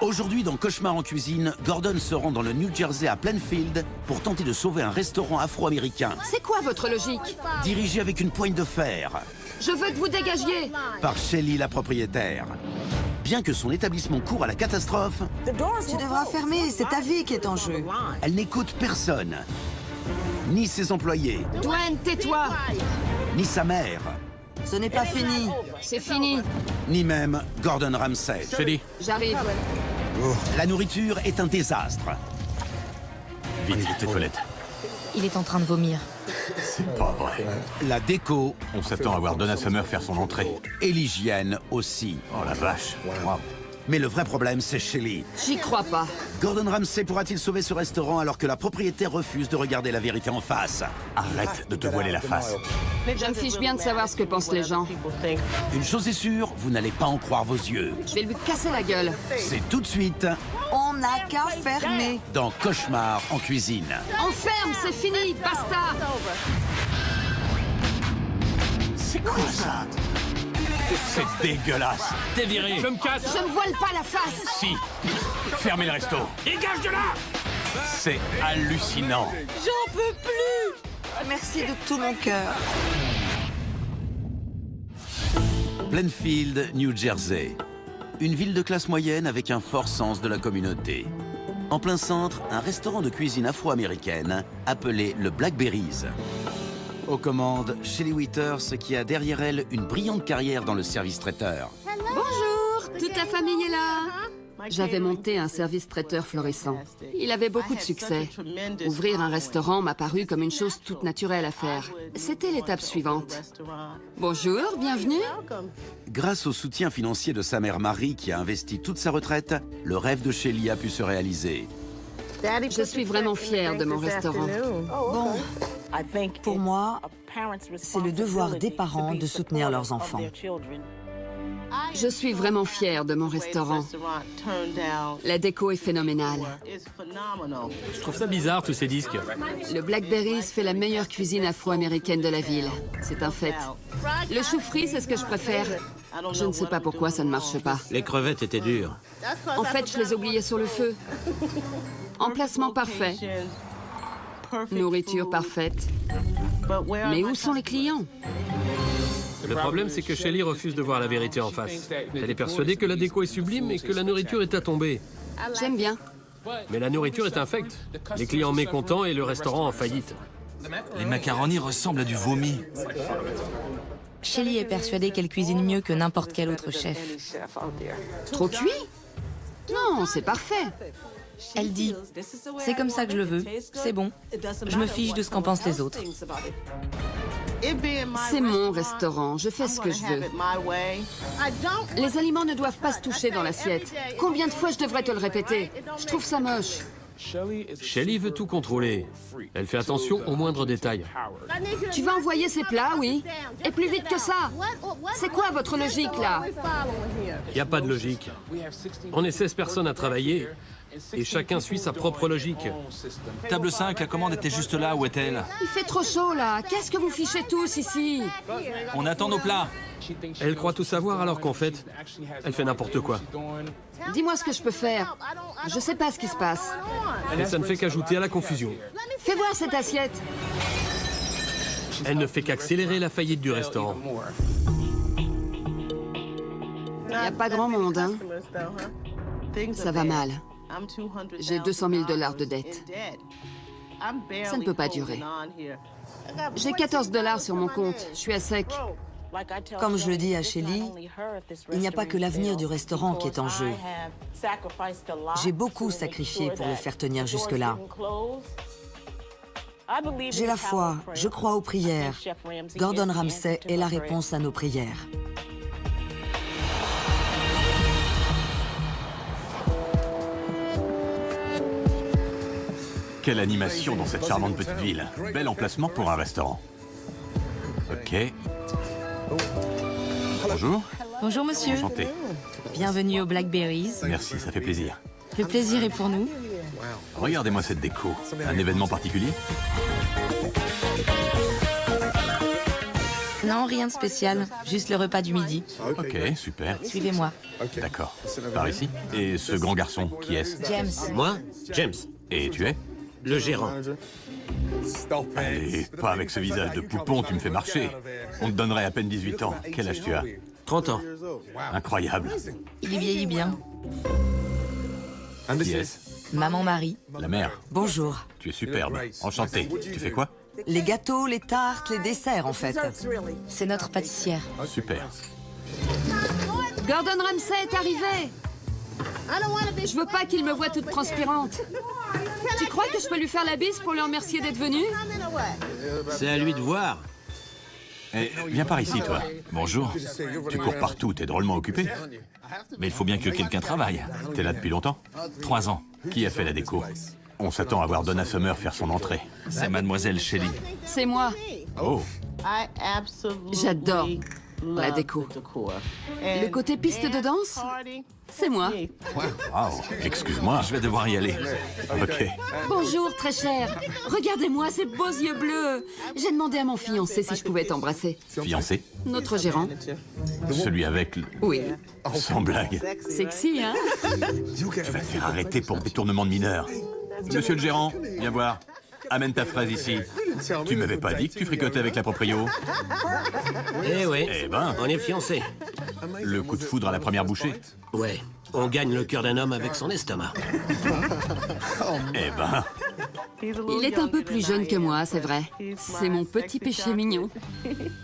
Aujourd'hui, dans Cauchemar en cuisine, Gordon se rend dans le New Jersey à Plainfield pour tenter de sauver un restaurant afro-américain. C'est quoi votre logique? Dirigé avec une poigne de fer. Je veux que vous dégagiez. Par Shelly, la propriétaire. Bien que son établissement court à la catastrophe, Tu devras fermer, c'est ta vie qui est en jeu. elle n'écoute personne. Ni ses employés, Dwayne, tais-toi. ni sa mère, Ce n'est pas fini. C'est fini. ni même Gordon Ramsay. Shelly, J'arrive. La nourriture est un désastre. vite, tes toilettes. Il est en train de vomir. C'est pas vrai. La déco On s'attend à voir Donna Summer faire son entrée. et l'hygiène aussi. Oh la vache. Wow. Mais le vrai problème, c'est Shelly. J'y crois pas. Gordon Ramsay pourra-t-il sauver ce restaurant alors que la propriétaire refuse de regarder la vérité en face? Arrête de te voiler la face. Je me fiche bien de savoir ce que pensent les gens. Une chose est sûre, vous n'allez pas en croire vos yeux. Je vais lui casser la gueule. C'est tout de suite On n'a qu'à fermer. dans Cauchemar en cuisine. Enferme, c'est fini, basta. C'est quoi ça? C'est dégueulasse. T'es viré. Je me casse. Je ne voile pas la face. Si. Fermez le resto. Dégage de là. C'est hallucinant. J'en peux plus. Merci de tout mon cœur. Plainfield, New Jersey. Une ville de classe moyenne avec un fort sens de la communauté. En plein centre, un restaurant de cuisine afro-américaine appelé le Blackberries. Aux commandes, Shelly Withers qui a derrière elle une brillante carrière dans le service traiteur. Bonjour, toute la famille est là. J'avais monté un service traiteur florissant. Il avait beaucoup de succès. Ouvrir un restaurant m'a paru comme une chose toute naturelle à faire. C'était l'étape suivante. Bonjour, bienvenue. Grâce au soutien financier de sa mère Marie qui a investi toute sa retraite, le rêve de Shelly a pu se réaliser. Je suis vraiment fière de mon restaurant. Bon, pour moi, c'est le devoir des parents de soutenir leurs enfants. Je suis vraiment fière de mon restaurant. La déco est phénoménale. Je trouve ça bizarre, tous ces disques. Le Blackberries fait la meilleure cuisine afro-américaine de la ville. C'est un fait. Le chou frit, c'est ce que je préfère. Je ne sais pas pourquoi ça ne marche pas. Les crevettes étaient dures. En fait, je les oubliais sur le feu. Emplacement parfait. Nourriture parfaite. Mais où sont les clients? Le problème, c'est que Shelly refuse de voir la vérité en face. Elle est persuadée que la déco est sublime et que la nourriture est à tomber. J'aime bien. Mais la nourriture est infecte. Les clients mécontents et le restaurant en faillite. Les macaronis ressemblent à du vomi. Shelly est persuadée qu'elle cuisine mieux que n'importe quel autre chef. Trop cuit? Non, c'est parfait. Elle dit « C'est comme ça que je le veux, c'est bon. Je me fiche de ce qu'en pensent les autres. » C'est mon restaurant, je fais ce que je veux. Les aliments ne doivent pas se toucher dans l'assiette. Combien de fois je devrais te le répéter? Je trouve ça moche. Shelly veut tout contrôler. Elle fait attention aux moindres détails. Tu vas envoyer ces plats, oui? Et plus vite que ça. C'est quoi votre logique, là? Il n'y a pas de logique. On est 16 personnes à travailler et chacun suit sa propre logique. Table 5, la commande était juste là, où est-elle? Il fait trop chaud, là. Qu'est-ce que vous fichez tous ici? On attend nos plats. Elle croit tout savoir alors qu'en fait, elle fait n'importe quoi. Dis-moi ce que je peux faire. Je sais pas ce qui se passe. Et ça ne fait qu'ajouter à la confusion. Fais voir cette assiette. Elle ne fait qu'accélérer la faillite du restaurant. Il n'y a pas grand monde, hein? Ça va mal. J'ai 200 000 $ de dette. Ça ne peut pas durer. J'ai 14 $ sur mon compte. Je suis à sec. Comme je le dis à Shelly, il n'y a pas que l'avenir du restaurant qui est en jeu. J'ai beaucoup sacrifié pour le faire tenir jusque-là. J'ai la foi, je crois aux prières. Gordon Ramsay est la réponse à nos prières. Quelle animation dans cette charmante petite ville. Bel emplacement pour un restaurant. Ok. Bonjour. Bonjour monsieur, Enchanté. bienvenue au Blackberries. Merci, ça fait plaisir. Le plaisir est pour nous. Regardez-moi cette déco. Un événement particulier? Non, rien de spécial. Juste le repas du midi. Ok, super. Suivez-moi. D'accord. Par ici. Et ce grand garçon, qui est-ce? James. Moi, James, Et tu es? le gérant. Allez, pas avec ce visage de poupon, tu me fais marcher. On te donnerait à peine 18 ans. Quel âge tu as? 30 ans. Incroyable. Il y vieillit bien. Qui est-ce? Maman Marie. La mère. Bonjour. Tu es superbe. Enchanté. Tu fais quoi? Les gâteaux, les tartes, les desserts, en fait. C'est notre pâtissière. Super. Gordon Ramsay est arrivé. Je veux pas qu'il me voie toute transpirante. Tu crois que je peux lui faire la bise pour lui remercier d'être venu? C'est à lui de voir. Eh, viens par ici, toi. Bonjour. Tu cours partout, t'es drôlement occupé. Mais il faut bien que quelqu'un travaille. T'es là depuis longtemps? 3 ans. Qui a fait la déco? On s'attend à voir Donna Summer faire son entrée. C'est mademoiselle Shelley. C'est moi. Oh, J'adore la déco. Le côté piste de danse, c'est moi. wow. Excuse-moi. Je vais devoir y aller. Ok. Bonjour, très cher. Regardez-moi ces beaux yeux bleus. J'ai demandé à mon fiancé si je pouvais t'embrasser. Fiancé? Notre gérant. Celui avec... Oui. Sans blague. Sexy, hein? Tu vas te faire arrêter pour détournement de mineurs. Monsieur le gérant, viens voir. Amène ta fraise ici. Tu m'avais pas dit que tu fricotais avec la proprio? Eh oui, Eh ben, on est fiancés. le coup de foudre à la première bouchée. Ouais, on gagne le cœur d'un homme avec son estomac. Eh ben, Il est un peu plus jeune que moi, c'est vrai. C'est mon petit péché mignon.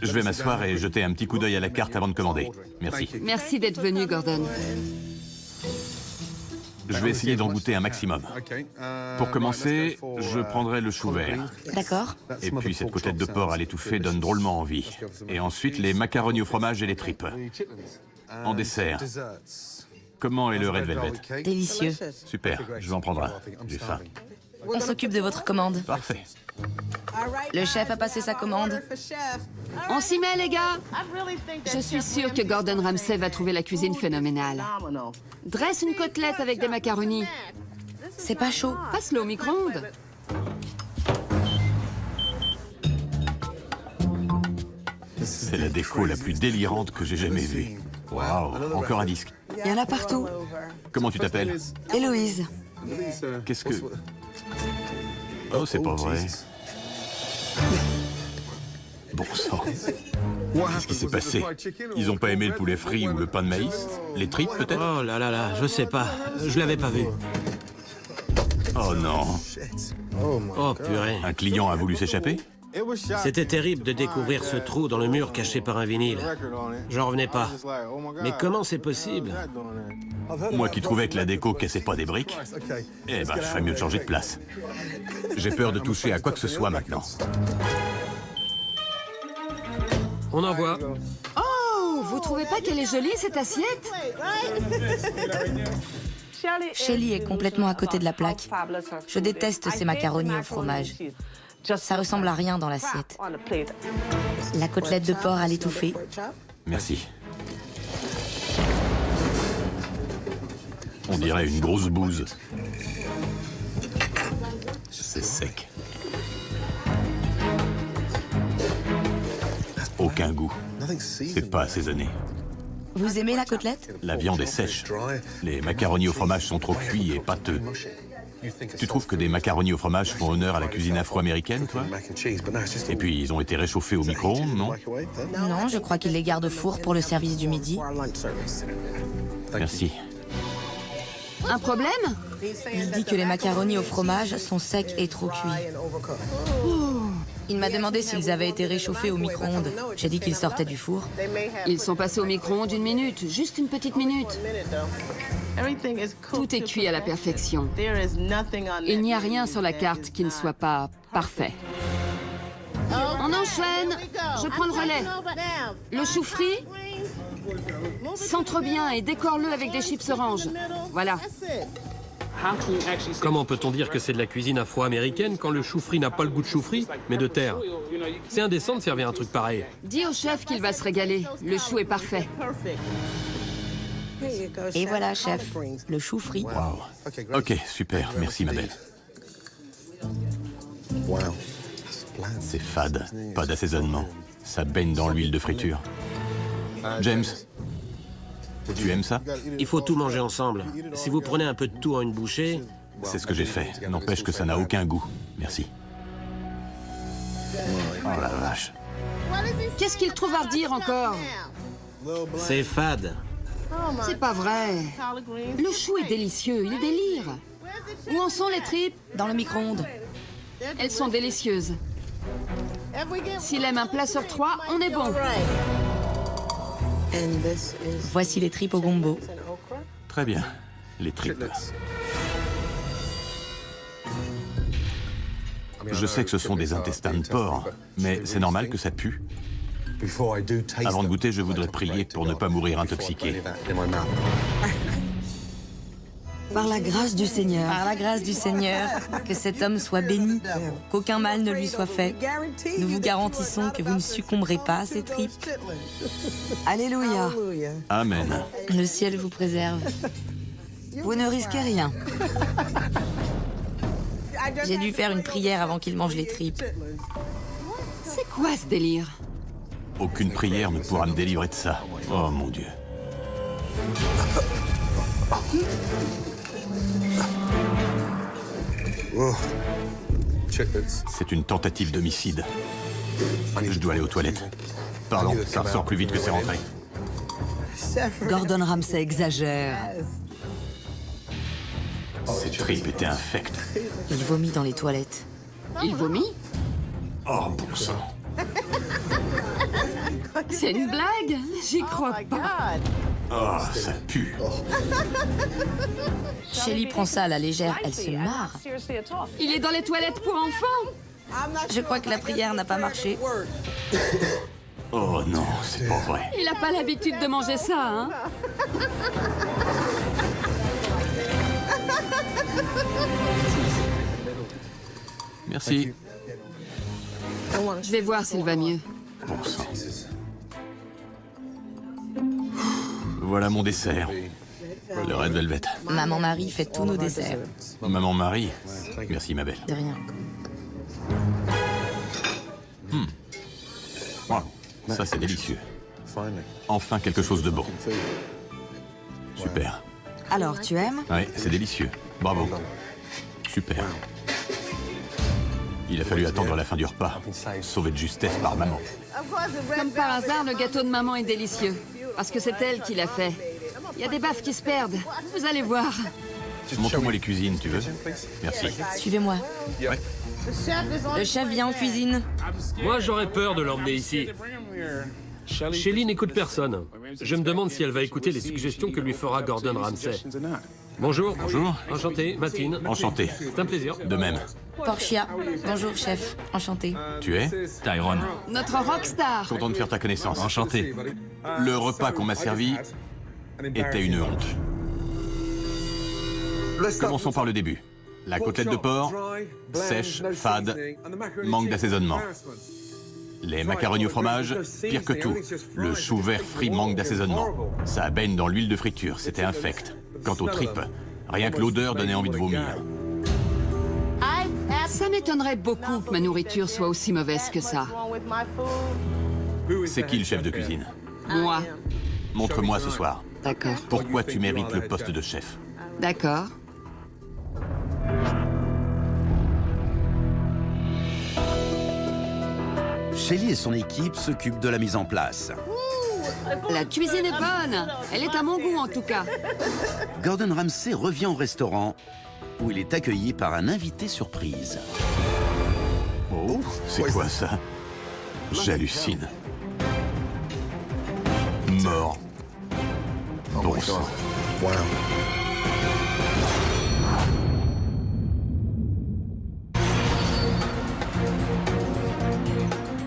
je vais m'asseoir et jeter un petit coup d'œil à la carte avant de commander. Merci. Merci d'être venu, Gordon. Je vais essayer d'en goûter un maximum. Pour commencer, je prendrai le chou vert. D'accord. Et puis cette côtelette de porc à l'étouffée donne drôlement envie. Et ensuite, les macaronis au fromage et les tripes. En dessert, comment est le red velvet? Délicieux. Super, je vais en prendre un. J'ai faim. On s'occupe de votre commande. Parfait. Le chef a passé sa commande. On s'y met, les gars? Je suis sûre que Gordon Ramsay va trouver la cuisine phénoménale. Dresse une côtelette avec des macaronis. C'est pas chaud. Passe-le au micro-ondes. C'est la déco la plus délirante que j'ai jamais vue. Waouh, encore un disque. Il y en a partout. Comment tu t'appelles? Héloïse. Qu'est-ce que... Oh, c'est pas vrai. Bon sang. Qu'est-ce qui s'est passé? Ils ont pas aimé le poulet frit ou le pain de maïs? Les tripes, peut-être? Oh là là là, je sais pas. Je l'avais pas vu. Oh non. Oh purée. Un client a voulu s'échapper? C'était terrible de découvrir ce trou dans le mur caché par un vinyle. J'en revenais pas. Mais comment c'est possible? Moi qui trouvais que la déco cassait pas des briques, eh ben, je ferais mieux de changer de place. J'ai peur de toucher à quoi que ce soit maintenant. On en voit. Oh, vous trouvez pas qu'elle est jolie, cette assiette? Shelley est complètement à côté de la plaque. Je déteste ces macaronis au fromage. Ça ressemble à rien dans l'assiette. La côtelette de porc à l'étouffée. Merci. On dirait une grosse bouse. C'est sec. Aucun goût. C'est pas assaisonné. Vous aimez la côtelette? La viande est sèche. Les macaronis au fromage sont trop cuits et pâteux. Tu trouves que des macaronis au fromage font honneur à la cuisine afro-américaine, toi? Et puis, ils ont été réchauffés au micro-ondes, non? Non, je crois qu'il les garde au four pour le service du midi. Merci. Un problème? Il dit que les macaronis au fromage sont secs et trop cuits. Il m'a demandé s'ils avaient été réchauffés au micro-ondes. J'ai dit qu'ils sortaient du four. Ils sont passés au micro-ondes une minute, juste une petite minute. Tout est cuit à la perfection. Il n'y a rien sur la carte qui ne soit pas parfait. On enchaîne. Je prends le relais. Le chou frit, centre bien et décore-le avec des chips oranges. Voilà. Comment peut-on dire que c'est de la cuisine afro-américaine quand le chou frit n'a pas le goût de chou frit, mais de terre? C'est indécent de servir un truc pareil. Dis au chef qu'il va se régaler. Le chou est parfait. Et voilà, chef, le chou frit. Wow. Ok, super. Merci, ma belle. C'est fade. Pas d'assaisonnement. Ça baigne dans l'huile de friture. James, tu aimes ça? Il faut tout manger ensemble. Si vous prenez un peu de tout en une bouchée... C'est ce que j'ai fait. N'empêche que ça n'a aucun goût. Merci. Oh la vache. Qu'est-ce qu'il trouve à redire encore? C'est fade. C'est pas vrai. Le chou est délicieux, il délire. Où en sont les tripes? Dans le micro-ondes. Elles sont délicieuses. S'il aime un plat sur 3, on est bon. Voici les tripes au gombo. Très bien. Les tripes. Je sais que ce sont des intestins de porc, mais c'est normal que ça pue. Avant de goûter, je voudrais prier pour ne pas mourir intoxiqué. Par la grâce du Seigneur. Par la grâce du Seigneur, que cet homme soit béni, qu'aucun mal ne lui soit fait. Nous vous garantissons que vous ne succomberez pas à ces tripes. Alléluia. Amen. Le ciel vous préserve. Vous ne risquez rien. J'ai dû faire une prière avant qu'il mange les tripes. C'est quoi ce délire? Aucune prière ne pourra me délivrer de ça. Oh mon Dieu. C'est une tentative d'homicide. Je dois aller aux toilettes. Pardon, ça ressort plus vite que c'est rentré. Gordon Ramsay exagère. Ces tripes étaient infectes. Il vomit dans les toilettes. Il vomit? Oh bon sang. C'est une blague? J'y crois pas. Oh, ça pue. Shelly prend ça à la légère, elle se marre. Il est dans les toilettes pour enfants. Je crois que la prière n'a pas marché. Oh non, c'est pas vrai. Il a pas l'habitude de manger ça, hein? Merci. Je vais voir s'il va mieux. Bon sang. Voilà mon dessert. Le Red Velvet. Maman Marie fait tous nos desserts. Maman Marie. Merci ma belle. De rien. Wow. Ça c'est délicieux. Enfin quelque chose de bon. Super. Alors, tu aimes? Oui, c'est délicieux. Bravo. Super. Il a fallu attendre la fin du repas. Sauvé de justesse par maman. Comme par hasard, le gâteau de maman est délicieux. Parce que c'est elle qui l'a fait. Il y a des baffes qui se perdent. Vous allez voir. Montre-moi les cuisines, tu veux? Merci. Suivez-moi. Ouais. Le chef vient en cuisine. Moi, j'aurais peur de l'emmener ici. Shelly n'écoute personne. Je me demande si elle va écouter les suggestions que lui fera Gordon Ramsay. Bonjour. Bonjour. Enchanté, Matine. Enchanté. C'est un plaisir. De même. Portia. Bonjour, chef. Enchanté. Tu es? Tyrone. Notre rockstar. Content de faire ta connaissance. Enchanté. Le repas qu'on m'a servi était une honte. Commençons par le début. La côtelette de porc, sèche, fade, manque d'assaisonnement. Les macaronis au fromage, pire que tout. Le chou vert frit manque d'assaisonnement. Ça baigne dans l'huile de friture, c'était infect. Quant aux tripes, rien que l'odeur donnait envie de vomir. Ça m'étonnerait beaucoup que ma nourriture soit aussi mauvaise que ça. C'est qui le chef de cuisine? Moi. Montre-moi ce soir. D'accord. Pourquoi tu mérites le poste de chef? D'accord. Shelly et son équipe s'occupent de la mise en place. La cuisine est bonne. Elle est à mon goût, en tout cas. Gordon Ramsay revient au restaurant où il est accueilli par un invité surprise. Oh, c'est quoi ça? J'hallucine. Mort. Bon sang.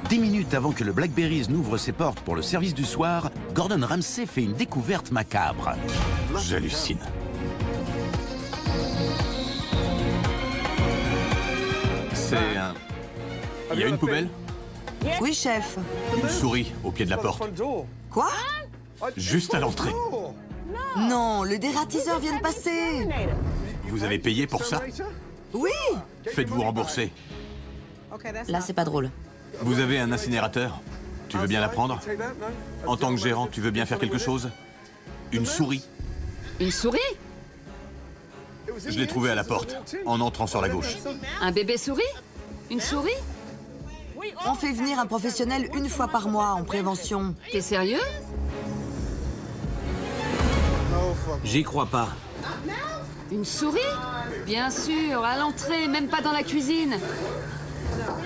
10 minutes avant que le Blackberries n'ouvre ses portes pour le service du soir, Gordon Ramsay fait une découverte macabre. J'hallucine. C'est un... Il y a une poubelle? Oui, chef. Une souris au pied de la porte. Quoi? Juste à l'entrée. Non, le dératiseur vient de passer. Vous avez payé pour ça? Oui. Faites-vous rembourser. Là, c'est pas drôle. Vous avez un incinérateur? Tu veux bien la prendre? En tant que gérant, tu veux bien faire quelque chose? Une souris? Une souris? Je l'ai trouvée à la porte, en entrant sur la gauche. Un bébé souris? Une souris? On fait venir un professionnel une fois par mois en prévention. T'es sérieux? J'y crois pas. Une souris? Bien sûr, à l'entrée, même pas dans la cuisine.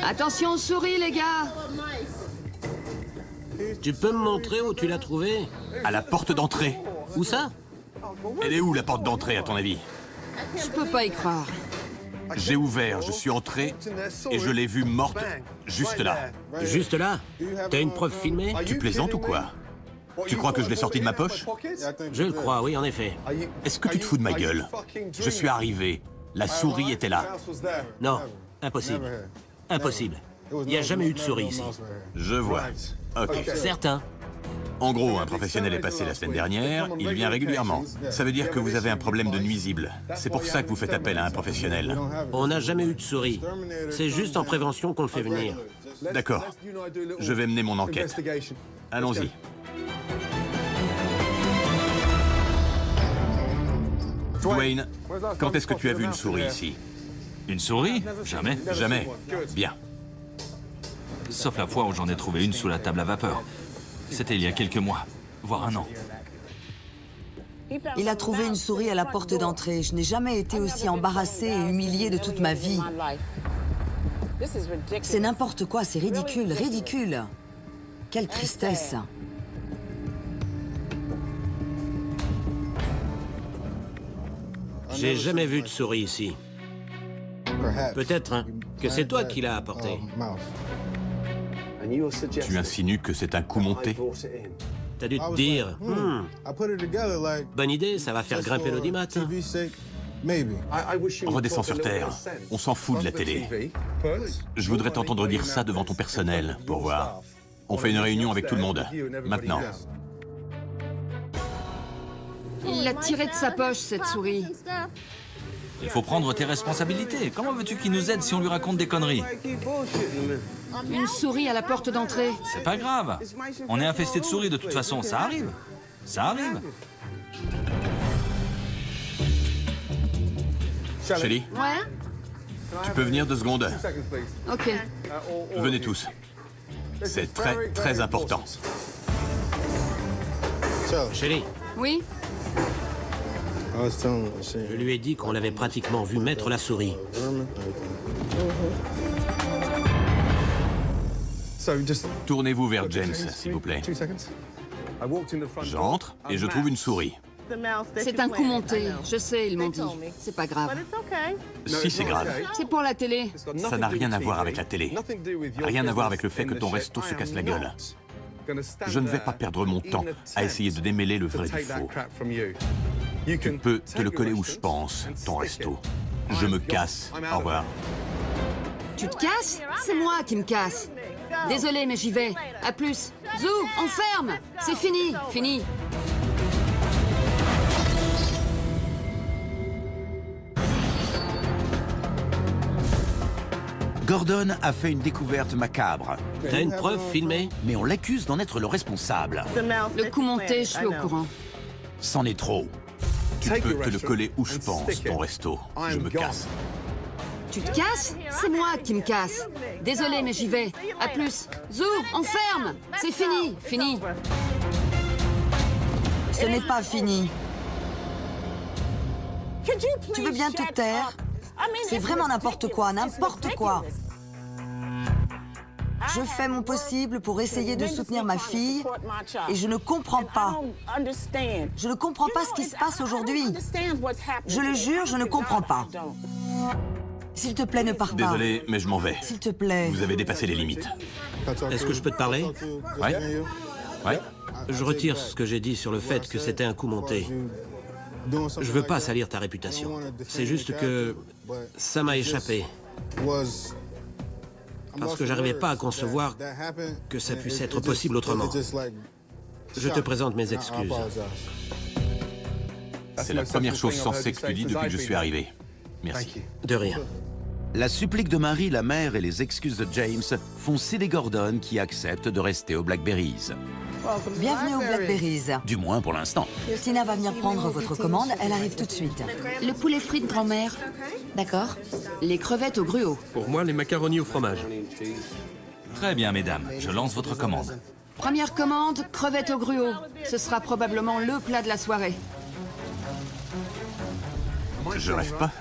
Attention aux souris, les gars! Tu peux me montrer où tu l'as trouvée? À la porte d'entrée. Où ça? Elle est où, la porte d'entrée, à ton avis? Je peux pas y croire. J'ai ouvert, je suis entré, et je l'ai vue morte, juste là. Juste là? T'as une preuve filmée? Tu plaisantes ou quoi? Tu crois que je l'ai sortie de ma poche? Je le crois, oui, en effet. Est-ce que tu te fous de ma gueule? Je suis arrivé, la souris était là. Non, impossible. Impossible. Il n'y a jamais eu de souris ici. Je vois. Ok. Certain. En gros, un professionnel est passé la semaine dernière, il vient régulièrement. Ça veut dire que vous avez un problème de nuisible. C'est pour ça que vous faites appel à un professionnel. On n'a jamais eu de souris. C'est juste en prévention qu'on le fait venir. D'accord. Je vais mener mon enquête. Allons-y. Dwayne, quand est-ce que tu as vu une souris ici? Une souris? Jamais. Jamais. Bien. Sauf la fois où j'en ai trouvé une sous la table à vapeur. C'était il y a quelques mois, voire un an. Il a trouvé une souris à la porte d'entrée. Je n'ai jamais été aussi embarrassée et humiliée de toute ma vie. C'est n'importe quoi, c'est ridicule, ridicule. Quelle tristesse. J'ai jamais vu de souris ici. Peut-être hein, que c'est toi qui l'as apporté. Tu insinues que c'est un coup monté? T'as dû te dire, bonne idée, ça va faire grimper l'audimat. Redescends sur Terre. On s'en fout de la télé. Je voudrais t'entendre dire ça devant ton personnel, pour voir. On fait une réunion avec tout le monde. Maintenant. Il l'a tirée de sa poche, cette souris. Il faut prendre tes responsabilités. Comment veux-tu qu'il nous aide si on lui raconte des conneries? Une souris à la porte d'entrée. C'est pas grave. On est infesté de souris de toute façon, ça arrive. Ça arrive. Shelly, Ouais? tu peux venir 2 secondes? Ok. Venez tous. C'est très, très important. Shelly, Oui? je lui ai dit qu'on l'avait pratiquement vu mettre la souris. Tournez-vous vers James, s'il vous plaît. J'entre et je trouve une souris. C'est un coup monté. Je sais, ils m'ont dit. C'est pas grave. Si, c'est grave. C'est pour la télé. Ça n'a rien à voir avec la télé. Rien à voir avec le fait que ton resto se casse la gueule. Je ne vais pas perdre mon temps à essayer de démêler le vrai du faux. Tu peux te le coller où je pense, ton resto. Je me casse. Au revoir. Tu te casses? C'est moi qui me casse. Désolé, mais j'y vais. À plus. Zou, on ferme. C'est fini, fini. Gordon a fait une découverte macabre, T'as une preuve filmée? mais on l'accuse d'en être le responsable. Le coup monté, je suis au courant. C'en est trop. Tu peux te le coller où je pense, ton resto. Je me casse. Tu te casses? C'est moi qui me casse. Désolé, mais j'y vais. À plus. Zou, on ferme. C'est fini, fini. Ce n'est pas fini. Tu veux bien te taire? C'est vraiment n'importe quoi, n'importe quoi. Je fais mon possible pour essayer de soutenir ma fille et je ne comprends pas. Je ne comprends pas ce qui se passe aujourd'hui. Je le jure, je ne comprends pas. S'il te plaît, ne pars pas. Désolé, mais je m'en vais. S'il te plaît. Vous avez dépassé les limites. Est-ce que je peux te parler? Ouais? Ouais? Je retire ce que j'ai dit sur le fait que c'était un coup monté. Je veux pas salir ta réputation. C'est juste que ça m'a échappé. Parce que j'arrivais pas à concevoir que ça puisse être possible autrement. Je te présente mes excuses. C'est la première chose sensée que tu dis depuis que je suis arrivé. Merci. De rien. La supplique de Marie, la mère, et les excuses de James font céder Gordon qui accepte de rester au Blackberries. Bienvenue au Blackberries. Du moins pour l'instant. Tina va venir prendre votre commande, elle arrive tout de suite. Le poulet frit de grand-mère. D'accord. Les crevettes au gruau. Pour moi, les macaronis au fromage. Très bien, mesdames. Je lance votre commande. Première commande, crevettes au gruau. Ce sera probablement le plat de la soirée. Je rêve pas.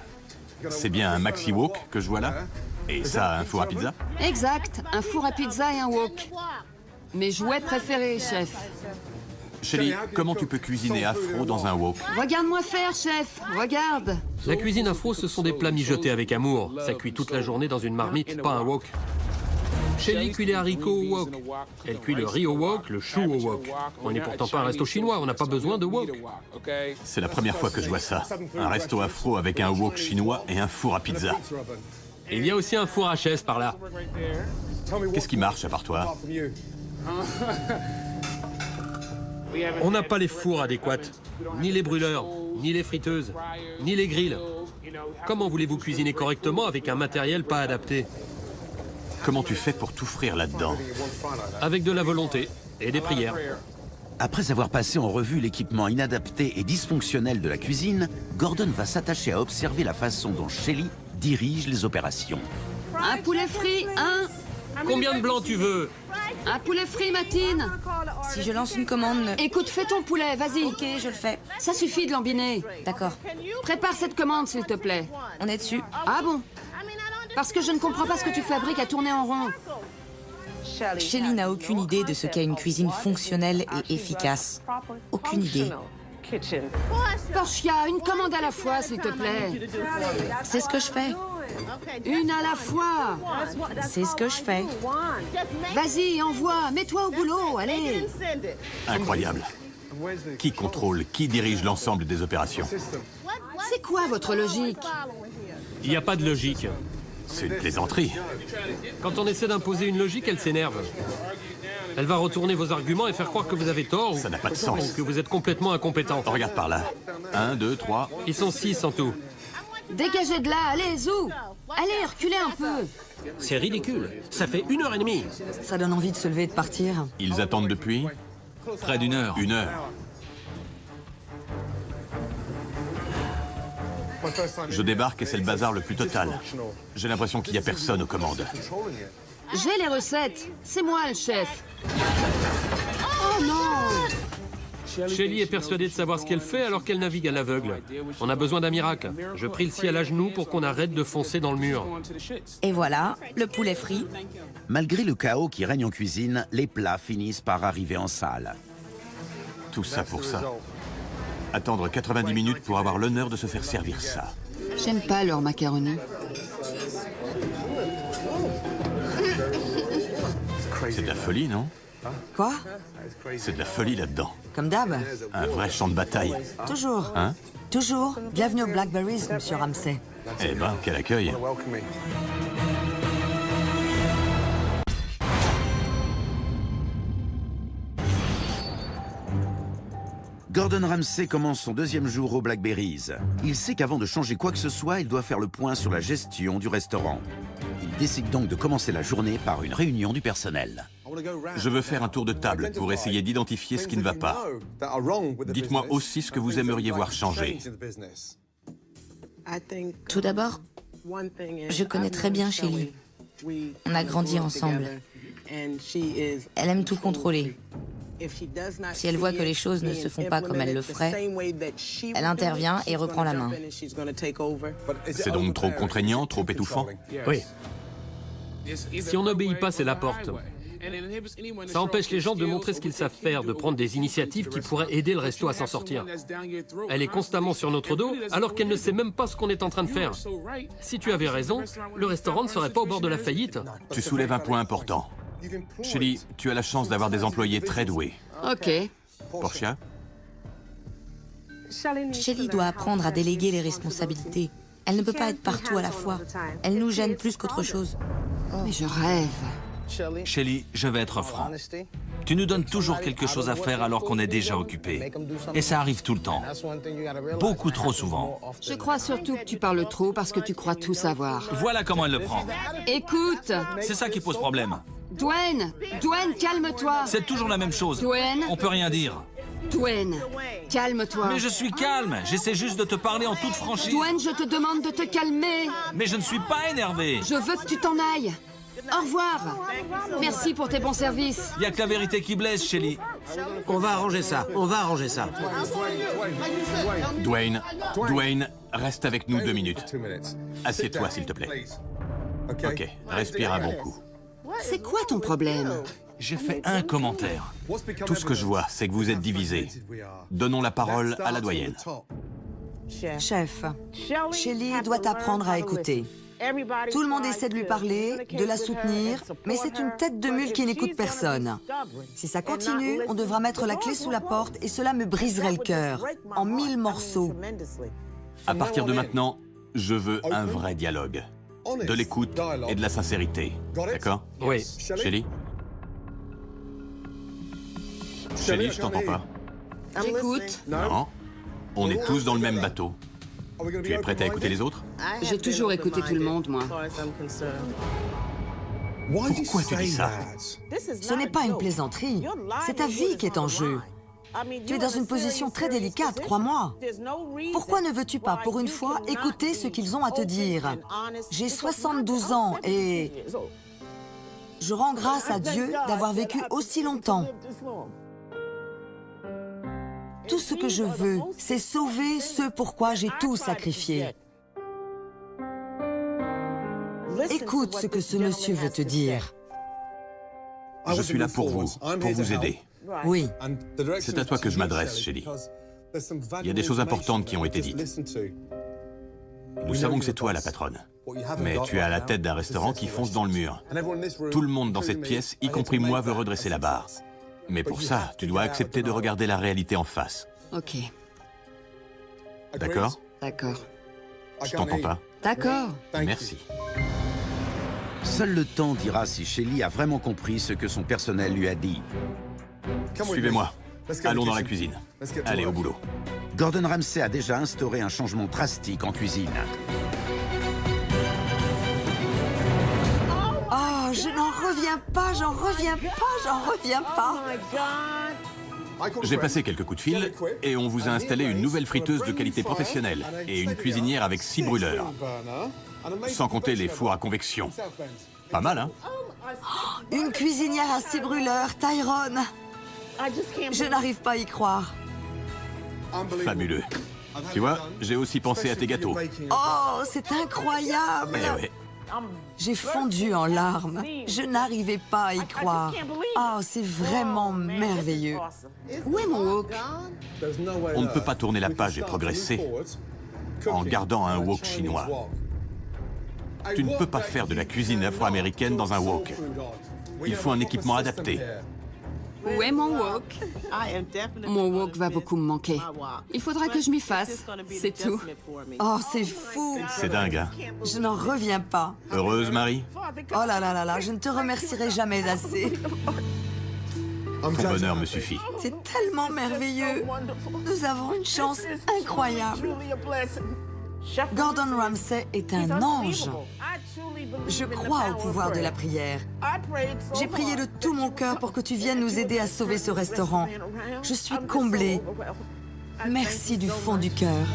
C'est bien un Maxi Wok que je vois là? Et ça, un four à pizza? Exact, un four à pizza et un wok. Mes jouets préférés, chef. Shelly, comment tu peux cuisiner afro dans un wok? Regarde-moi faire, chef. Regarde. La cuisine afro, ce sont des plats mijotés avec amour. Ça cuit toute la journée dans une marmite, pas un wok. Shelly cuit les haricots au wok. Elle cuit le riz au wok, le chou au wok. On n'est pourtant pas un resto chinois, on n'a pas besoin de wok. C'est la première fois que je vois ça. Un resto afro avec un wok chinois et un four à pizza. Il y a aussi un four à chaise par là. Qu'est-ce qui marche à part toi? On n'a pas les fours adéquats, ni les brûleurs, ni les friteuses, ni les grilles. Comment voulez-vous cuisiner correctement avec un matériel pas adapté? Comment tu fais pour tout frire là-dedans? Avec de la volonté et des prières. Après avoir passé en revue l'équipement inadapté et dysfonctionnel de la cuisine, Gordon va s'attacher à observer la façon dont Shelly dirige les opérations. Un poulet frit, un. Combien de blancs tu veux? Un poulet frit, Matine. Si je lance une commande... Écoute, fais ton poulet, vas-y. Ok, je le fais. Ça suffit de lambiner. D'accord. Prépare cette commande, s'il te plaît. On est dessus. Ah bon? Parce que je ne comprends pas ce que tu fabriques à tourner en rond. Shelly n'a aucune idée de ce qu'est une cuisine fonctionnelle et efficace. Aucune idée. Portia, une commande à la fois, s'il te plaît. C'est ce que je fais. Une à la fois. C'est ce que je fais. Vas-y, envoie. Mets-toi au boulot, allez. Incroyable. Qui contrôle, qui dirige l'ensemble des opérations? C'est quoi votre logique? Il n'y a pas de logique. C'est une plaisanterie. Quand on essaie d'imposer une logique, elle s'énerve. Elle va retourner vos arguments et faire croire que vous avez tort Ça n'a pas de sens. ou que vous êtes complètement incompétent. Regarde par là. 1, 2, 3. Ils sont 6 en tout. Dégagez de là, allez, zou. Allez, reculez un peu. C'est ridicule. Ça fait 1h30. Ça donne envie de se lever et de partir. Ils attendent depuis Près d'une heure. 1 heure. Je débarque et c'est le bazar le plus total. J'ai l'impression qu'il n'y a personne aux commandes. J'ai les recettes. C'est moi le chef. Oh non! Shelly est persuadée de savoir ce qu'elle fait alors qu'elle navigue à l'aveugle. On a besoin d'un miracle. Je prie le ciel à genoux pour qu'on arrête de foncer dans le mur. Et voilà, le poulet frit. Malgré le chaos qui règne en cuisine, les plats finissent par arriver en salle. Tout ça pour ça. Attendre 90 minutes pour avoir l'honneur de se faire servir ça. J'aime pas leur macaroni. C'est de la folie, non? Quoi? C'est de la folie là-dedans. Comme d'hab. Un vrai champ de bataille. Toujours. Hein? Toujours. Bienvenue au Blackberries, monsieur Ramsay. Eh ben, quel accueil. Gordon Ramsay commence son 2e jour au Blackberries. Il sait qu'avant de changer quoi que ce soit, il doit faire le point sur la gestion du restaurant. Il décide donc de commencer la journée par une réunion du personnel. Je veux faire un tour de table pour essayer d'identifier ce qui ne va pas. Dites-moi aussi ce que vous aimeriez voir changer. Tout d'abord, je connais très bien Shelly. On a grandi ensemble. Elle aime tout contrôler. Si elle voit que les choses ne se font pas comme elle le ferait, elle intervient et reprend la main. C'est donc trop contraignant, trop étouffant? Oui. Si on n'obéit pas, c'est la porte. Ça empêche les gens de montrer ce qu'ils savent faire, de prendre des initiatives qui pourraient aider le resto à s'en sortir. Elle est constamment sur notre dos, alors qu'elle ne sait même pas ce qu'on est en train de faire. Si tu avais raison, le restaurant ne serait pas au bord de la faillite. Tu soulèves un point important. Shelly, tu as la chance d'avoir des employés très doués. Ok. Portia? Shelly doit apprendre à déléguer les responsabilités. Elle ne peut pas être partout à la fois. Elle nous gêne plus qu'autre chose. Mais je rêve. Shelly, je vais être franc. Tu nous donnes toujours quelque chose à faire alors qu'on est déjà occupé. Et ça arrive tout le temps. Beaucoup trop souvent. Je crois surtout que tu parles trop parce que tu crois tout savoir. Voilà comment elle le prend. Écoute, C'est ça qui pose problème. Dwayne, calme-toi. C'est toujours la même chose. Dwayne, On peut rien dire. Dwayne, calme-toi. Mais je suis calme. J'essaie juste de te parler en toute franchise. Dwayne, je te demande de te calmer. Mais je ne suis pas énervé. Je veux que tu t'en ailles. Au revoir. Merci pour tes bons services. Il n'y a que la vérité qui blesse, Shelly. On va arranger ça, on va arranger ça. Dwayne, reste avec nous 2 minutes. Assieds-toi, s'il te plaît. Ok, respire un bon coup. C'est quoi ton problème? J'ai fait un commentaire. Tout ce que je vois, c'est que vous êtes divisés. Donnons la parole à la doyenne. Chef, Shelly doit apprendre à écouter. Tout le monde essaie de lui parler, de la soutenir, mais c'est une tête de mule qui n'écoute personne. Si ça continue, on devra mettre la clé sous la porte et cela me briserait le cœur, en 1000 morceaux. À partir de maintenant, je veux un vrai dialogue. De l'écoute et de la sincérité. D'accord? Oui. Shelly? Shelly, je t'entends pas. J'écoute. Non. On est tous dans le même bateau. Tu es prête à écouter les autres? J'ai toujours écouté tout le monde, moi. Pourquoi tu dis ça? Ce n'est pas une plaisanterie, c'est ta vie qui est en jeu. Tu es dans une position très délicate, crois-moi. Pourquoi ne veux-tu pas, pour une fois, écouter ce qu'ils ont à te dire? J'ai 72 ans et je rends grâce à Dieu d'avoir vécu aussi longtemps. Tout ce que je veux, c'est sauver ce pourquoi j'ai tout sacrifié. Écoute ce que ce monsieur veut te dire. Je suis là pour vous aider. Oui, C'est à toi que je m'adresse, Shelly. Il y a des choses importantes qui ont été dites. Nous savons que c'est toi la patronne. Mais tu es à la tête d'un restaurant qui fonce dans le mur. Tout le monde dans cette pièce, y compris moi, veut redresser la barre. Mais pour ça, tu dois accepter de regarder la réalité en face. Ok, D'accord? d'accord. Je t'entends pas. D'accord. Merci. Seul le temps dira si Shelly a vraiment compris ce que son personnel lui a dit. Suivez-moi. Allons dans la cuisine. Allez, au boulot. Gordon Ramsay a déjà instauré un changement drastique en cuisine. oh, je n'en reviens pas, j'en reviens pas. J'ai passé quelques coups de fil et on vous a installé une nouvelle friteuse de qualité professionnelle et une cuisinière avec 6 brûleurs. Sans compter les fours à convection. Pas mal, hein? Une cuisinière à 6 brûleurs, Tyrone. Je n'arrive pas à y croire. Fabuleux. Tu vois, j'ai aussi pensé à tes gâteaux. Oh, c'est incroyable. Eh ouais. J'ai fondu en larmes. Je n'arrivais pas à y croire. Oh, c'est vraiment merveilleux. Où est mon wok? On ne peut pas tourner la page et progresser en gardant un wok chinois. Tu ne peux pas faire de la cuisine afro-américaine dans un wok. Il faut un équipement adapté. Où est mon wok? Mon wok va beaucoup me manquer. Il faudra que je m'y fasse, c'est tout. Oh, c'est fou. C'est dingue, hein? Je n'en reviens pas. Heureuse, Marie? Oh là là là là, je ne te remercierai jamais assez. Ton bonheur me suffit. C'est tellement merveilleux. Nous avons une chance incroyable. Gordon Ramsay est un ange. Je crois au pouvoir de la prière. J'ai prié de tout mon cœur pour que tu viennes nous aider à sauver ce restaurant. Je suis comblée. Merci du fond du cœur.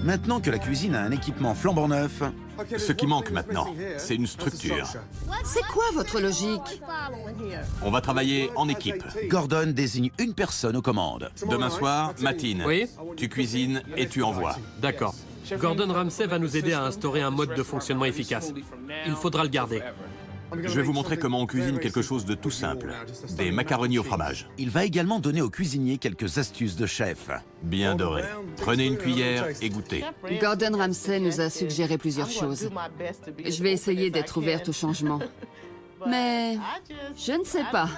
Maintenant que la cuisine a un équipement flambant neuf, Ce qui manque maintenant, c'est une structure. C'est quoi votre logique? On va travailler en équipe. Gordon désigne une personne aux commandes. Demain soir, Matine. Oui? Tu cuisines et tu envoies. D'accord. Gordon Ramsay va nous aider à instaurer un mode de fonctionnement efficace. Il faudra le garder. Je vais vous montrer comment on cuisine quelque chose de tout simple. Des macaronis au fromage. Il va également donner aux cuisiniers quelques astuces de chef. Bien dorés. Prenez une cuillère et goûtez. Gordon Ramsay nous a suggéré plusieurs choses. Je vais essayer d'être ouverte au changement. Mais je ne sais pas.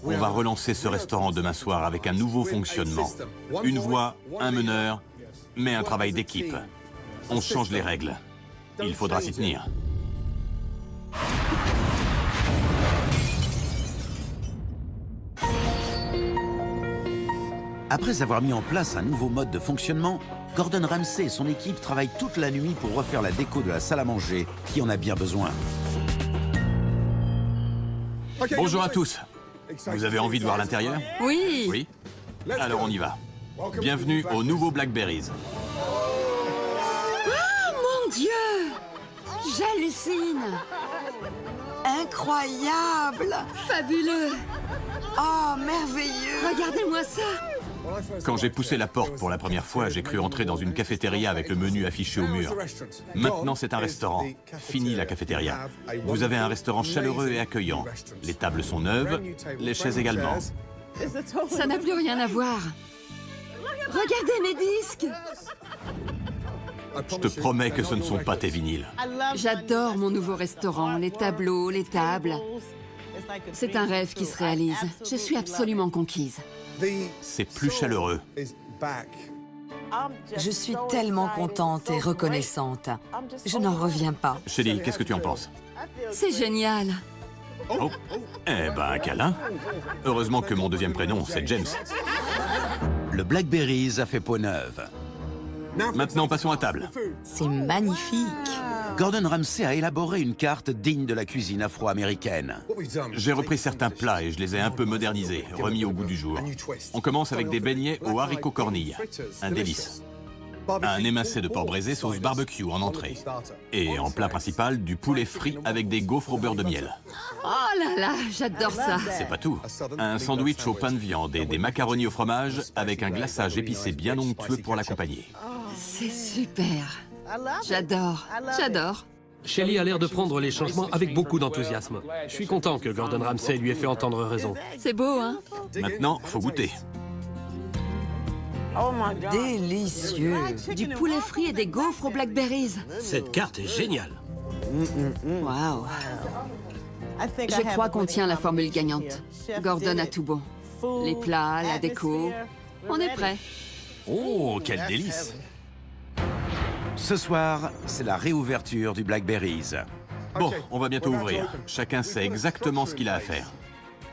On va relancer ce restaurant demain soir avec un nouveau fonctionnement. Une voix, un meneur, mais un travail d'équipe. On change les règles. Il faudra s'y tenir. Après avoir mis en place un nouveau mode de fonctionnement, Gordon Ramsay et son équipe travaillent toute la nuit pour refaire la déco de la salle à manger qui en a bien besoin. Bonjour à tous. Vous avez envie de voir l'intérieur? Oui. Oui? Alors on y va. Bienvenue au nouveau Blackberries. Oh mon Dieu! J'hallucine! Incroyable! Fabuleux! Oh, merveilleux! Regardez-moi ça! Quand j'ai poussé la porte pour la première fois, j'ai cru entrer dans une cafétéria avec le menu affiché au mur. Maintenant, c'est un restaurant. Fini la cafétéria. Vous avez un restaurant chaleureux et accueillant. Les tables sont neuves, les chaises également. Ça n'a plus rien à voir. Regardez mes disques! Je te promets que ce ne sont pas tes vinyles. J'adore mon nouveau restaurant, les tableaux, les tables. C'est un rêve qui se réalise. Je suis absolument conquise. C'est plus chaleureux. Je suis tellement contente et reconnaissante. Je n'en reviens pas. Shelly, qu'est-ce que tu en penses? C'est génial. Oh, eh ben, un câlin. Heureusement que mon deuxième prénom, c'est James. Le Blackberries a fait peau neuve. Maintenant, passons à table. C'est magnifique. Gordon Ramsay a élaboré une carte digne de la cuisine afro-américaine. J'ai repris certains plats et je les ai un peu modernisés, remis au goût du jour. On commence avec des beignets aux haricots cornilles, un délice. Un émincé de porc braisé sauce barbecue en entrée. Et en plat principal, du poulet frit avec des gaufres au beurre de miel. Oh là là, j'adore ça. C'est pas tout. Un sandwich au pain de viande et des macaronis au fromage avec un glaçage épicé bien onctueux pour l'accompagner. C'est super. J'adore, j'adore. Shelly a l'air de prendre les changements avec beaucoup d'enthousiasme. Je suis content que Gordon Ramsay lui ait fait entendre raison. C'est beau, hein? Maintenant, faut goûter. Délicieux! Du poulet frit et des gaufres aux blackberries. Cette carte est géniale. Waouh! Je crois qu'on tient la formule gagnante. Gordon a tout bon. Les plats, la déco. On est prêt. Oh, quel délice! Ce soir, c'est la réouverture du Blackberries. Bon, on va bientôt ouvrir. Chacun sait exactement ce qu'il a à faire.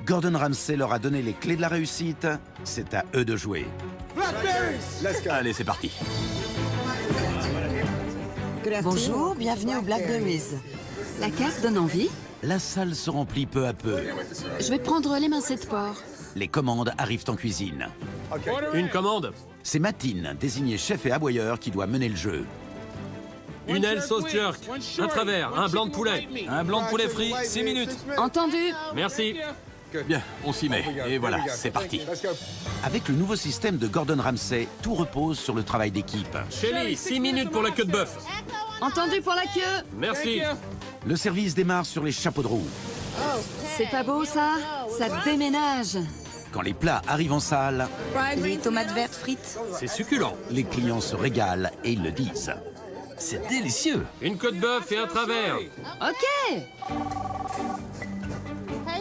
Gordon Ramsay leur a donné les clés de la réussite. C'est à eux de jouer. Allez, c'est parti. Bonjour, bienvenue au Blackberries. La carte donne envie. La salle se remplit peu à peu. Je vais prendre l'émincé de porc. Les commandes arrivent en cuisine. Une commande. C'est Matine, désignée chef et aboyeur, qui doit mener le jeu. Une aile sauce jerk. Un travers, un blanc de poulet. Un blanc de poulet frit, 6 minutes. Entendu. Merci. Bien, on s'y met. Et voilà, c'est parti. Avec le nouveau système de Gordon Ramsay, tout repose sur le travail d'équipe. Shelly, 6 minutes pour la queue de bœuf. Entendu pour la queue. Merci. Le service démarre sur les chapeaux de roue. C'est pas beau, ça? Ça déménage. Quand les plats arrivent en salle, Les tomates vertes frites. C'est succulent. les clients se régalent et ils le disent. C'est délicieux. Une queue de bœuf et un travers. OK.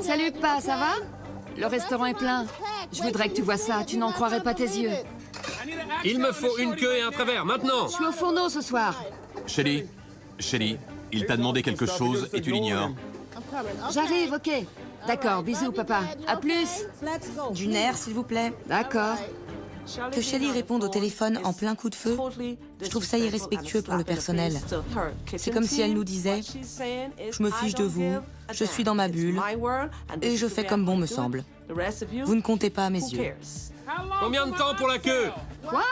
Salut, Pa, ça va? Le restaurant est plein. Je voudrais que tu vois ça. Tu n'en croirais pas tes yeux. Il me faut une queue et un travers, maintenant. Je suis au fourneau ce soir. Shelly, il t'a demandé quelque chose et tu l'ignores. J'arrive, OK. D'accord, bisous, papa. À plus. Du nerf, s'il vous plaît. D'accord. Que Shelly réponde au téléphone en plein coup de feu, je trouve ça irrespectueux pour le personnel. C'est comme si elle nous disait « Je me fiche de vous, je suis dans ma bulle, et je fais comme bon me semble. Vous ne comptez pas à mes yeux. » Combien de temps pour la queue? Quoi?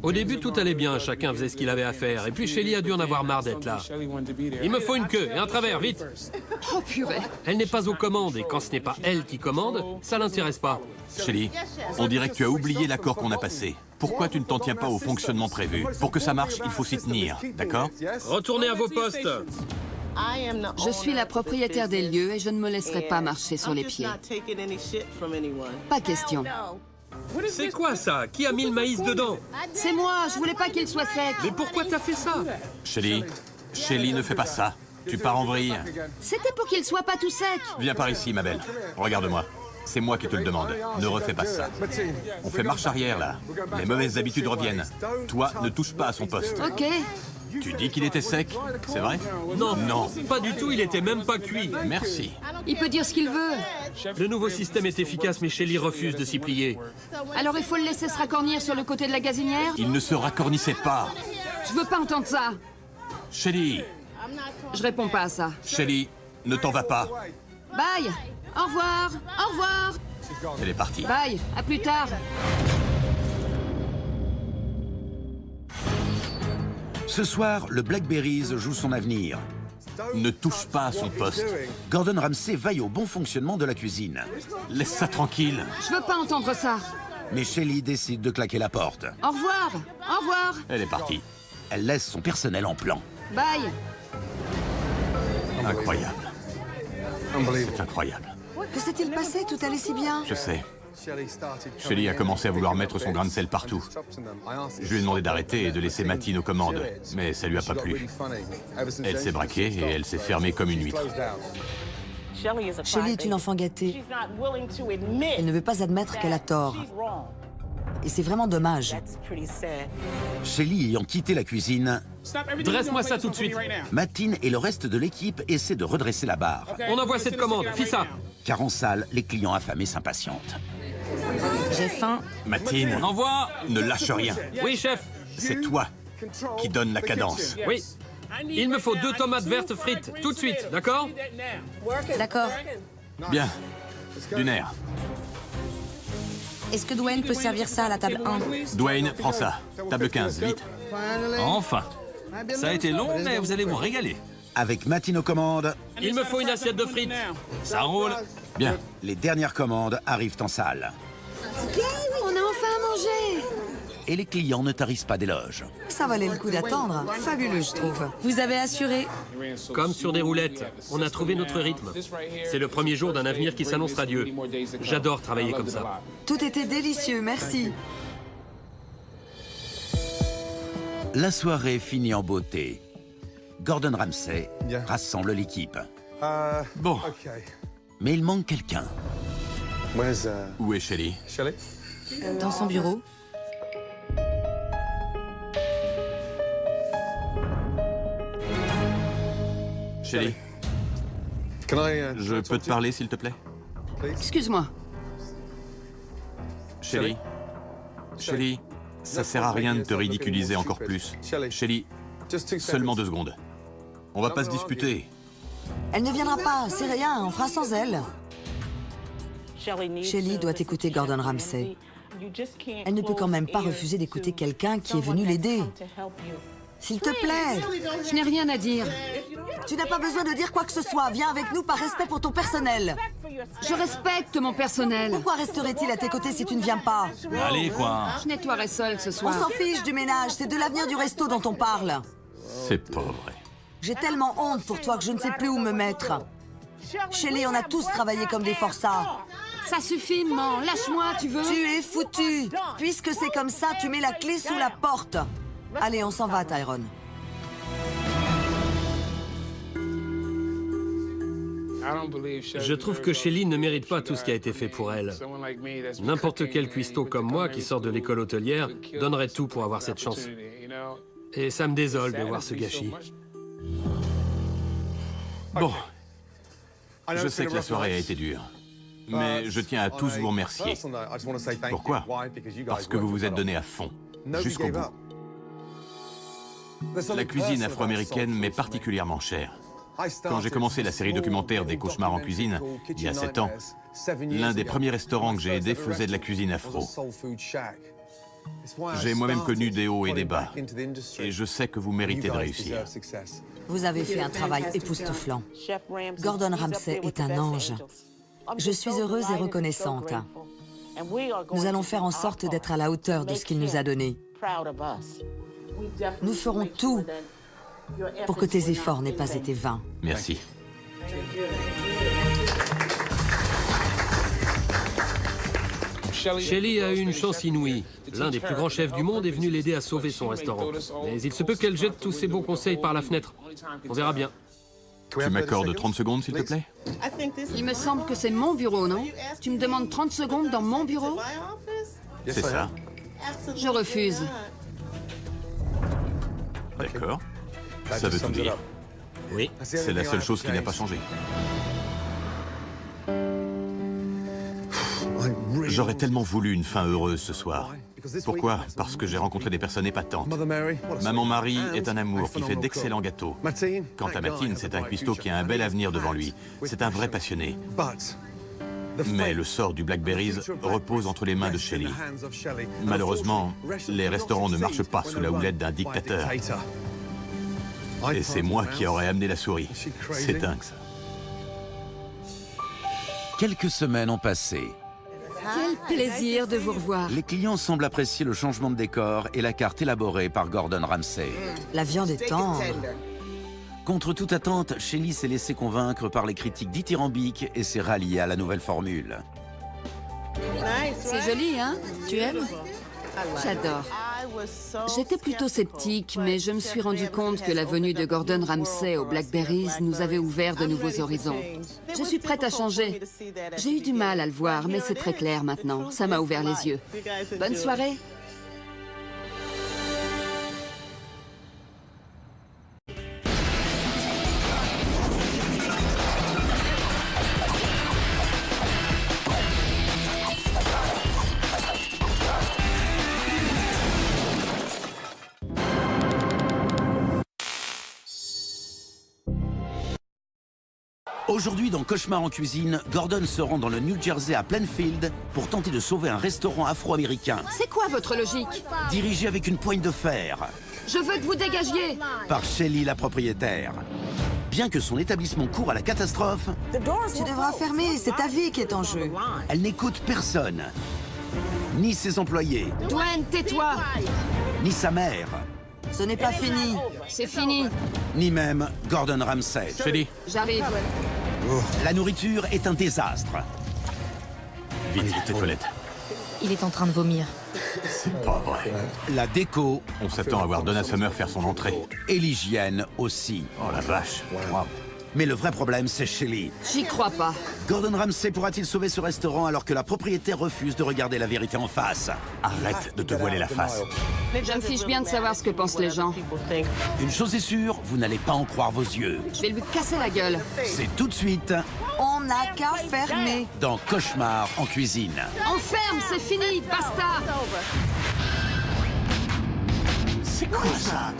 Au début, tout allait bien. Chacun faisait ce qu'il avait à faire. Et puis Shelly a dû en avoir marre d'être là. Il me faut une queue et un travers, vite. Oh, purée. Elle n'est pas aux commandes. Et quand ce n'est pas elle qui commande, ça l'intéresse pas. Shelly, on dirait que tu as oublié l'accord qu'on a passé. Pourquoi tu ne t'en tiens pas au fonctionnement prévu? Pour que ça marche, il faut s'y tenir, d'accord? Retournez à vos postes. Je suis la propriétaire des lieux et je ne me laisserai pas marcher sur les pieds. Pas question. C'est quoi ça? Qui a mis le maïs dedans? C'est moi, je voulais pas qu'il soit sec. Mais pourquoi t'as fait ça? Shelly, ne fais pas ça. Tu pars en vrille. C'était pour qu'il soit pas tout sec. Viens par ici, ma belle. Regarde-moi. C'est moi qui te le demande. Ne refais pas ça. On fait marche arrière, là. Les mauvaises habitudes reviennent. Toi, ne touche pas à son poste. OK. Tu dis qu'il était sec, c'est vrai? Non, Non. pas du tout, il était même pas cuit. Merci. Il peut dire ce qu'il veut. Le nouveau système est efficace, mais Shelly refuse de s'y plier. Alors il faut le laisser se racornir sur le côté de la gazinière? Il ne se racornissait pas. Je veux pas entendre ça. Shelly, Je réponds pas à ça. Shelly, ne t'en va pas. Bye. Au revoir. Au revoir. Elle est partie. Bye. À plus tard. Ce soir, le Blackberries joue son avenir. Ne touche pas à son poste. Gordon Ramsay veille au bon fonctionnement de la cuisine. Laisse ça tranquille. Je veux pas entendre ça. Mais Shelly décide de claquer la porte. Au revoir. Au revoir. Elle est partie. Elle laisse son personnel en plan. Bye. Incroyable. C'est incroyable. Que s'est-il passé? Tout allait si bien. Je sais. Shelly a commencé à vouloir mettre son grain de sel partout. Je lui ai demandé d'arrêter et de laisser Mattine aux commandes, mais ça lui a pas plu. Elle s'est braquée et elle s'est fermée comme une huître. Shelly est une enfant gâtée. Elle ne veut pas admettre qu'elle a tort. Et c'est vraiment dommage. Shelly ayant quitté la cuisine, Dresse-moi ça tout de suite. Mattine et le reste de l'équipe essaient de redresser la barre. On envoie cette commande. Fis ça. Car en salle, les clients affamés s'impatientent. J'ai faim. Mattine, On envoie. ne lâche rien. Oui, chef. C'est toi qui donne la cadence. Oui. Il me faut 2 tomates vertes frites, tout de suite, d'accord? D'accord. Bien. Du nerf. Est-ce que Dwayne peut servir ça à la table 1? Dwayne, prends ça. Table 15, vite. Enfin. Ça a été long, mais vous allez vous régaler. Avec Mattine aux commandes, Il me faut une assiette de frites. Ça roule. Bien. les dernières commandes arrivent en salle. On a enfin à manger. Et les clients ne tarissent pas d'éloges. Ça valait le coup d'attendre. Fabuleux, je trouve. Vous avez assuré. Comme sur des roulettes, on a trouvé notre rythme. C'est le premier jour d'un avenir qui s'annonce radieux. J'adore travailler comme ça. Tout était délicieux, merci. La soirée finit en beauté. Gordon Ramsay rassemble l'équipe. Bon. Mais il manque quelqu'un. Où est Shelly? Dans son bureau. Shelly, je peux te parler, s'il te plaît? Excuse-moi. Shelly? Shelly, ça sert à rien de te ridiculiser encore plus. Shelly, seulement 2 secondes. On va pas se disputer. Elle ne viendra pas, c'est rien, on fera sans elle. Shelly doit écouter Gordon Ramsay. Elle ne peut quand même pas refuser d'écouter quelqu'un qui est venu l'aider. S'il te plaît, Je n'ai rien à dire. tu n'as pas besoin de dire quoi que ce soit. Viens avec nous par respect pour ton personnel. Je respecte mon personnel. Pourquoi resterait-il à tes côtés si tu ne viens pas? Allez, quoi. Je nettoierai seule ce On soir. s'en fiche du ménage, c'est de l'avenir du resto dont on parle. C'est pas vrai. J'ai tellement honte pour toi que je ne sais plus où me mettre. Shelly, on a tous travaillé comme des forçats. Ça suffit, maman. Lâche-moi, tu veux? Tu es foutu. Puisque c'est comme ça, tu mets la clé sous la porte. Allez, on s'en va, Tyrone. Je trouve que Shelly ne mérite pas tout ce qui a été fait pour elle. N'importe quel cuistot comme moi qui sort de l'école hôtelière donnerait tout pour avoir cette chance. Et ça me désole de voir ce gâchis. Bon. Je sais que la soirée a été dure. Mais je tiens à tous vous remercier. Pourquoi? Parce que vous vous êtes donné à fond, jusqu'au bout. La cuisine afro-américaine m'est particulièrement chère. Quand j'ai commencé la série documentaire des cauchemars en cuisine, il y a 7 ans, l'un des premiers restaurants que j'ai aidé faisait de la cuisine afro. J'ai moi-même connu des hauts et des bas, et je sais que vous méritez de réussir. Vous avez fait un travail époustouflant. Gordon Ramsay est un ange. Je suis heureuse et reconnaissante. Nous allons faire en sorte d'être à la hauteur de ce qu'il nous a donné. Nous ferons tout pour que tes efforts n'aient pas été vains. Merci. Shelly a eu une chance inouïe. L'un des plus grands chefs du monde est venu l'aider à sauver son restaurant. Mais il se peut qu'elle jette tous ses bons conseils par la fenêtre. On verra bien. Tu m'accordes 30 secondes, s'il te plaît? Il me semble que c'est mon bureau, non? Tu me demandes 30 secondes dans mon bureau? C'est ça. Je refuse. D'accord. Ça veut tout dire. Oui. C'est la seule chose qui n'a pas changé. J'aurais tellement voulu une fin heureuse ce soir. Pourquoi? Parce que j'ai rencontré des personnes épatantes. Maman Marie est un amour qui fait d'excellents gâteaux. Quant à Martin, c'est un cuistot qui a un bel avenir devant lui. C'est un vrai passionné. Mais le sort du Blackberries repose entre les mains de Shelley. Malheureusement, les restaurants ne marchent pas sous la houlette d'un dictateur. Et c'est moi qui aurais amené la souris. C'est dingue, ça. Quelques semaines ont passé. Quel plaisir de vous revoir. Les clients semblent apprécier le changement de décor et la carte élaborée par Gordon Ramsay. La viande est tendre. Contre toute attente, Shelley s'est laissé convaincre par les critiques dithyrambiques et s'est ralliée à la nouvelle formule. C'est joli, hein? Tu aimes? J'adore. J'étais plutôt sceptique, mais je me suis rendu compte que la venue de Gordon Ramsay aux Blackberries nous avait ouvert de nouveaux horizons. Je suis prête à changer. J'ai eu du mal à le voir, mais c'est très clair maintenant. Ça m'a ouvert les yeux. Bonne soirée. Aujourd'hui, dans Cauchemar en cuisine, Gordon se rend dans le New Jersey à Plainfield pour tenter de sauver un restaurant afro-américain. C'est quoi votre logique? Dirigé avec une poigne de fer Je veux que vous dégagiez. par Shelley, la propriétaire. Bien que son établissement court à la catastrophe, Tu devras fermer, c'est ta vie qui est en jeu. elle n'écoute personne. Ni ses employés, Dwayne, tais-toi. ni sa mère, Ce n'est pas fini. C'est fini. ni même Gordon Ramsay. Shelley, J'arrive. La nourriture est un désastre. vite, les toilettes. Il est en train de vomir. C'est pas vrai. La déco On s'attend à voir Donna Summer faire son entrée. et l'hygiène aussi. Oh la vache. Wow. Mais le vrai problème, c'est Shelley. J'y crois pas. Gordon Ramsay pourra-t-il sauver ce restaurant alors que la propriétaire refuse de regarder la vérité en face? Arrête de te voiler la face. Je me fiche bien de savoir ce que pensent les gens. Une chose est sûre, vous n'allez pas en croire vos yeux. Je vais lui casser la gueule. C'est tout de suite On n'a qu'à fermer. dans Cauchemar en cuisine. Enferme, c'est fini, basta. C'est quoi ça?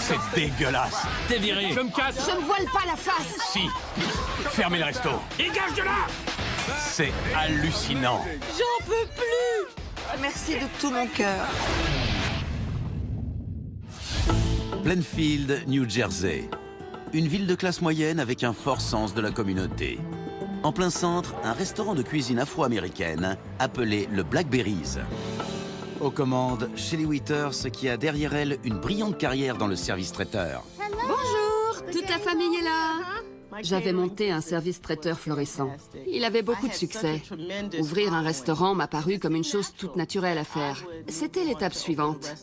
C'est dégueulasse. T'es viré. Je me casse. Je me voile pas la face. Si. Fermez le resto. Dégage de là. C'est hallucinant. J'en peux plus. Merci de tout mon cœur. Plainfield, New Jersey. Une ville de classe moyenne avec un fort sens de la communauté. En plein centre, un restaurant de cuisine afro-américaine appelé le Blackberries. Aux commandes, Shelley Withers qui a derrière elle une brillante carrière dans le service traiteur. Bonjour, toute la famille est là. J'avais monté un service traiteur florissant. Il avait beaucoup de succès. Ouvrir un restaurant m'a paru comme une chose toute naturelle à faire. C'était l'étape suivante.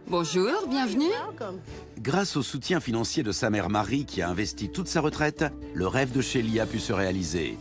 Bonjour, bienvenue. Grâce au soutien financier de sa mère Marie qui a investi toute sa retraite, le rêve de Shelley a pu se réaliser.